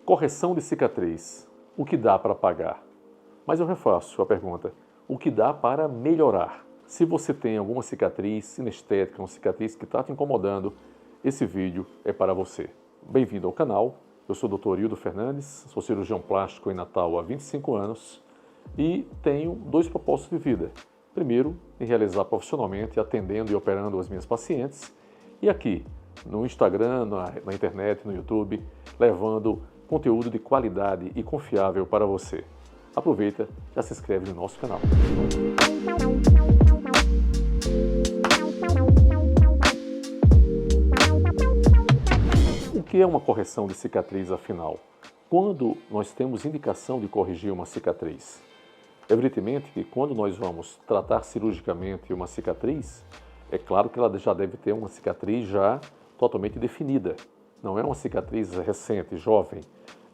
Correção de cicatriz. O que dá para apagar? Mas eu refaço a pergunta. O que dá para melhorar? Se você tem alguma cicatriz sinestética, uma cicatriz que está te incomodando, esse vídeo é para você. Bem-vindo ao canal. Eu sou o Dr. Hildo Fernandes, sou cirurgião plástico em Natal há 25 anos e tenho dois propósitos de vida. Primeiro, em realizar profissionalmente, atendendo e operando as minhas pacientes. E aqui, no Instagram, na internet, no YouTube, levando conteúdo de qualidade e confiável para você. Aproveita e já se inscreve no nosso canal. O que é uma correção de cicatriz, afinal? Quando nós temos indicação de corrigir uma cicatriz? Evidentemente que quando nós vamos tratar cirurgicamente uma cicatriz, é claro que ela já deve ter uma cicatriz já totalmente definida. Não é uma cicatriz recente, jovem.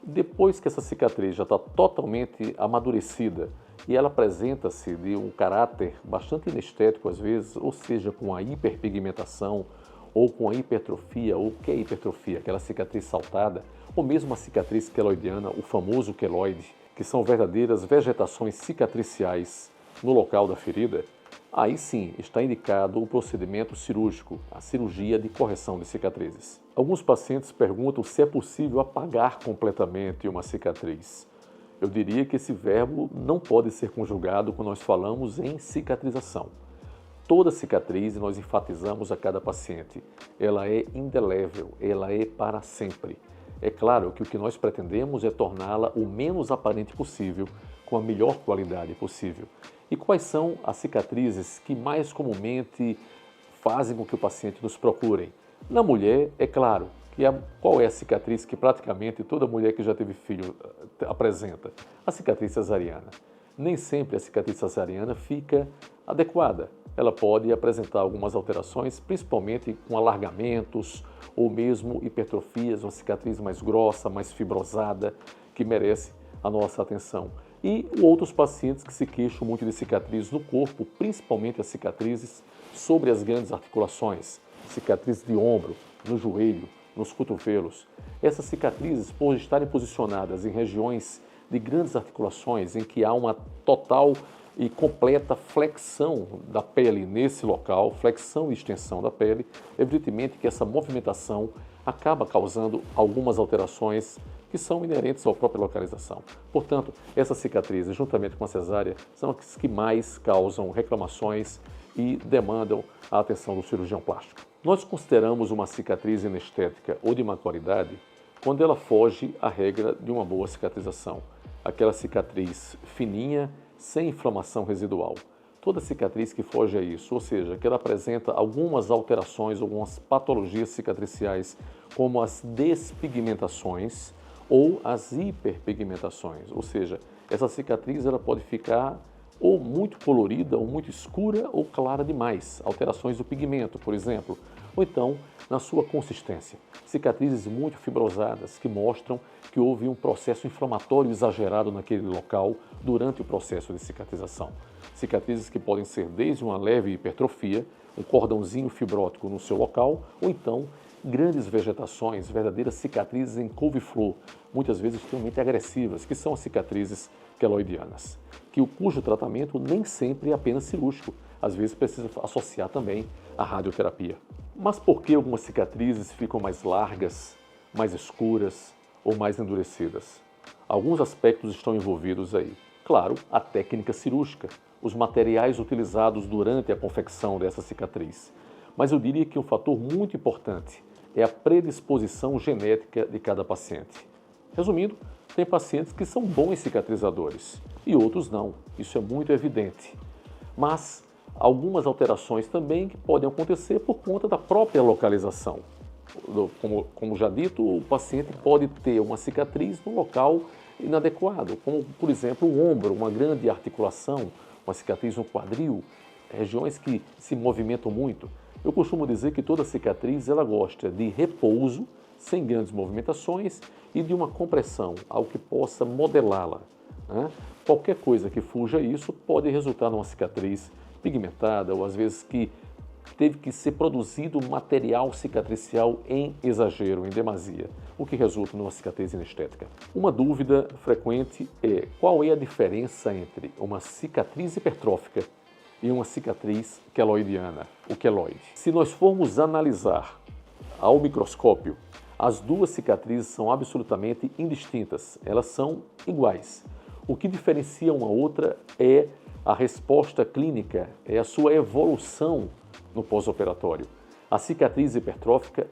Depois que essa cicatriz já está totalmente amadurecida e ela apresenta-se de um caráter bastante inestético às vezes, ou seja, com a hiperpigmentação ou com a hipertrofia, ou o que é hipertrofia? Aquela cicatriz saltada, ou mesmo a cicatriz queloidiana, o famoso queloide, que são verdadeiras vegetações cicatriciais no local da ferida, aí sim está indicado o procedimento cirúrgico, a cirurgia de correção de cicatrizes. Alguns pacientes perguntam se é possível apagar completamente uma cicatriz. Eu diria que esse verbo não pode ser conjugado quando nós falamos em cicatrização. Toda cicatriz, nós enfatizamos a cada paciente, ela é indelével, ela é para sempre. É claro que o que nós pretendemos é torná-la o menos aparente possível, com a melhor qualidade possível. E quais são as cicatrizes que mais comumente fazem com que o paciente nos procurem? Na mulher, é claro, qual é a cicatriz que praticamente toda mulher que já teve filho apresenta? A cicatriz cesariana. Nem sempre a cicatriz cesariana fica adequada. Ela pode apresentar algumas alterações, principalmente com alargamentos ou mesmo hipertrofias, uma cicatriz mais grossa, mais fibrosada, que merece a nossa atenção. E outros pacientes que se queixam muito de cicatrizes no corpo, principalmente as cicatrizes sobre as grandes articulações, cicatrizes de ombro, no joelho, nos cotovelos. Essas cicatrizes, por estarem posicionadas em regiões de grandes articulações, em que há uma total e completa flexão da pele nesse local, flexão e extensão da pele, evidentemente que essa movimentação acaba causando algumas alterações que são inerentes à própria localização. Portanto, essas cicatrizes, juntamente com a cesárea, são as que mais causam reclamações e demandam a atenção do cirurgião plástico. Nós consideramos uma cicatriz inestética ou de má qualidade quando ela foge à regra de uma boa cicatrização. Aquela cicatriz fininha, sem inflamação residual. Toda cicatriz que foge a isso, ou seja, que ela apresenta algumas alterações, algumas patologias cicatriciais, como as despigmentações ou as hiperpigmentações, ou seja, essa cicatriz ela pode ficar ou muito colorida, ou muito escura, ou clara demais, alterações do pigmento, por exemplo, ou então na sua consistência. Cicatrizes muito fibrosadas que mostram que houve um processo inflamatório exagerado naquele local durante o processo de cicatrização. Cicatrizes que podem ser desde uma leve hipertrofia, um cordãozinho fibrótico no seu local, ou então grandes vegetações, verdadeiras cicatrizes em couve-flor, muitas vezes extremamente agressivas, que são as cicatrizes queloidianas, cujo tratamento nem sempre é apenas cirúrgico, às vezes precisa associar também a radioterapia. Mas por que algumas cicatrizes ficam mais largas, mais escuras ou mais endurecidas? Alguns aspectos estão envolvidos aí. Claro, a técnica cirúrgica, os materiais utilizados durante a confecção dessa cicatriz. Mas eu diria que um fator muito importante é a predisposição genética de cada paciente. Resumindo, tem pacientes que são bons cicatrizadores e outros não, isso é muito evidente. Mas algumas alterações também que podem acontecer por conta da própria localização. Como já dito, o paciente pode ter uma cicatriz no local inadequado, como por exemplo o ombro, uma grande articulação, uma cicatriz no quadril, regiões que se movimentam muito. Eu costumo dizer que toda cicatriz ela gosta de repouso, sem grandes movimentações e de uma compressão, algo que possa modelá-la. Qualquer coisa que fuja isso pode resultar numa cicatriz pigmentada ou às vezes que teve que ser produzido material cicatricial em exagero, em demasia, o que resulta numa cicatriz inestética. Uma dúvida frequente é qual é a diferença entre uma cicatriz hipertrófica e uma cicatriz queloidiana, o queloide. Se nós formos analisar ao microscópio, as duas cicatrizes são absolutamente indistintas, elas são iguais. O que diferencia uma outra é a resposta clínica, é a sua evolução no pós-operatório. A cicatriz hipertrófica,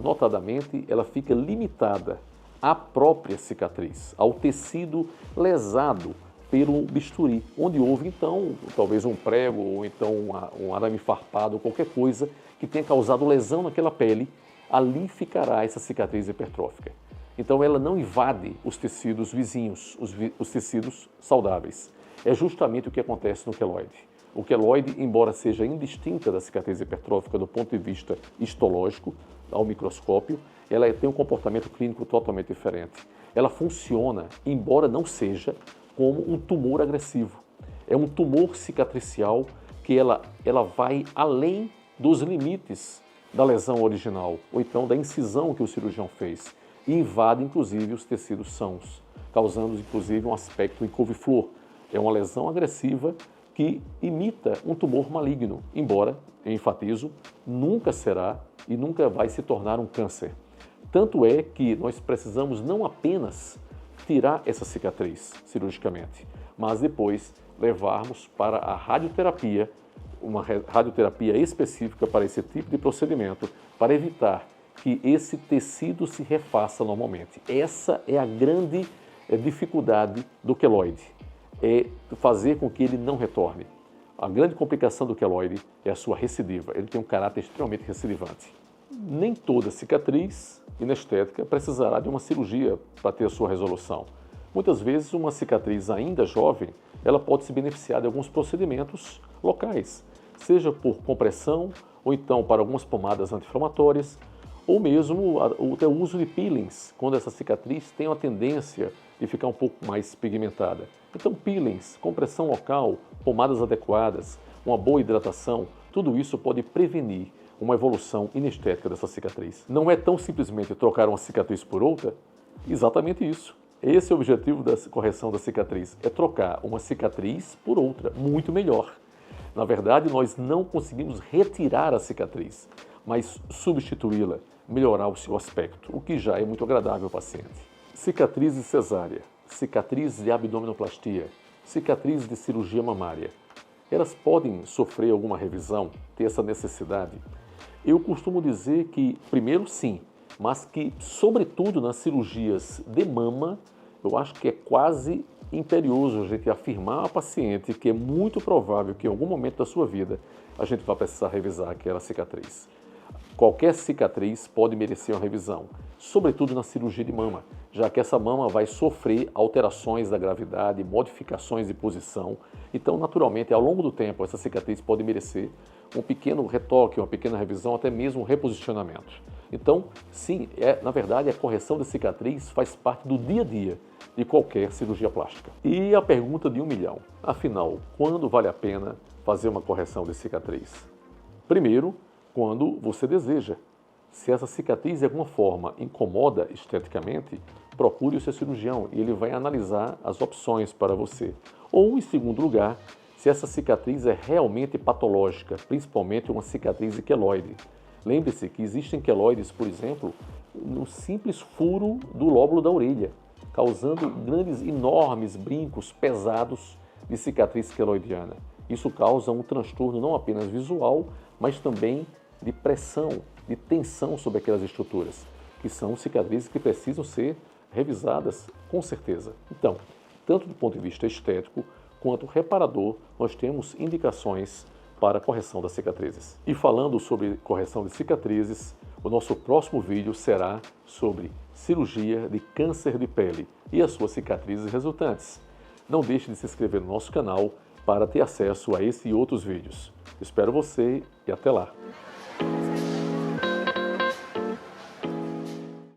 notadamente, ela fica limitada à própria cicatriz, ao tecido lesado pelo bisturi, onde houve então talvez um prego ou então um arame farpado, qualquer coisa que tenha causado lesão naquela pele, ali ficará essa cicatriz hipertrófica. Então ela não invade os tecidos vizinhos, os tecidos saudáveis. É justamente o que acontece no queloide. O queloide, embora seja indistinta da cicatriz hipertrófica do ponto de vista histológico, ao microscópio, ela tem um comportamento clínico totalmente diferente. Ela funciona, embora não seja, como um tumor agressivo. É um tumor cicatricial que ela vai além dos limites da lesão original, ou então da incisão que o cirurgião fez, e invade inclusive os tecidos sãos, causando inclusive um aspecto em couve-flor. É uma lesão agressiva que imita um tumor maligno, embora, eu enfatizo, nunca será e nunca vai se tornar um câncer. Tanto é que nós precisamos não apenas tirar essa cicatriz cirurgicamente, mas depois levarmos para a radioterapia, uma radioterapia específica para esse tipo de procedimento, para evitar que esse tecido se refaça normalmente. Essa é a grande dificuldade do queloide, é fazer com que ele não retorne. A grande complicação do queloide é a sua recidiva, ele tem um caráter extremamente recidivante. Nem toda cicatriz inestética precisará de uma cirurgia para ter a sua resolução. Muitas vezes uma cicatriz ainda jovem, ela pode se beneficiar de alguns procedimentos locais, seja por compressão ou então para algumas pomadas anti-inflamatórias, ou mesmo o uso de peelings, quando essa cicatriz tem uma tendência de ficar um pouco mais pigmentada. Então peelings, compressão local, pomadas adequadas, uma boa hidratação, tudo isso pode prevenir uma evolução inestética dessa cicatriz. Não é tão simplesmente trocar uma cicatriz por outra? Exatamente isso. Esse é o objetivo da correção da cicatriz, é trocar uma cicatriz por outra, muito melhor. Na verdade, nós não conseguimos retirar a cicatriz, mas substituí-la, melhorar o seu aspecto, o que já é muito agradável ao paciente. Cicatriz de cesárea, cicatriz de abdominoplastia, cicatriz de cirurgia mamária. Elas podem sofrer alguma revisão, ter essa necessidade? Eu costumo dizer que, primeiro sim, mas que, sobretudo nas cirurgias de mama, eu acho que é quase imperioso a gente afirmar a paciente que é muito provável que em algum momento da sua vida a gente vai precisar revisar aquela cicatriz. Qualquer cicatriz pode merecer uma revisão, sobretudo na cirurgia de mama, já que essa mama vai sofrer alterações da gravidade, modificações de posição. Então, naturalmente, ao longo do tempo, essa cicatriz pode merecer um pequeno retoque, uma pequena revisão, até mesmo um reposicionamento. Então, sim, na verdade, a correção de cicatriz faz parte do dia a dia de qualquer cirurgia plástica. E a pergunta de 1 milhão, afinal, quando vale a pena fazer uma correção de cicatriz? Primeiro, quando você deseja. Se essa cicatriz de alguma forma incomoda esteticamente, procure o seu cirurgião e ele vai analisar as opções para você. Ou, em segundo lugar, se essa cicatriz é realmente patológica, principalmente uma cicatriz de queloide. Lembre-se que existem queloides, por exemplo, no simples furo do lóbulo da orelha, causando grandes, enormes brincos pesados de cicatriz queloidiana. Isso causa um transtorno não apenas visual, mas também de pressão, de tensão sobre aquelas estruturas, que são cicatrizes que precisam ser revisadas com certeza. Então, tanto do ponto de vista estético quanto reparador, nós temos indicações para a correção das cicatrizes. E falando sobre correção de cicatrizes, o nosso próximo vídeo será sobre cirurgia de câncer de pele e as suas cicatrizes resultantes. Não deixe de se inscrever no nosso canal para ter acesso a esse e outros vídeos. Espero você e até lá!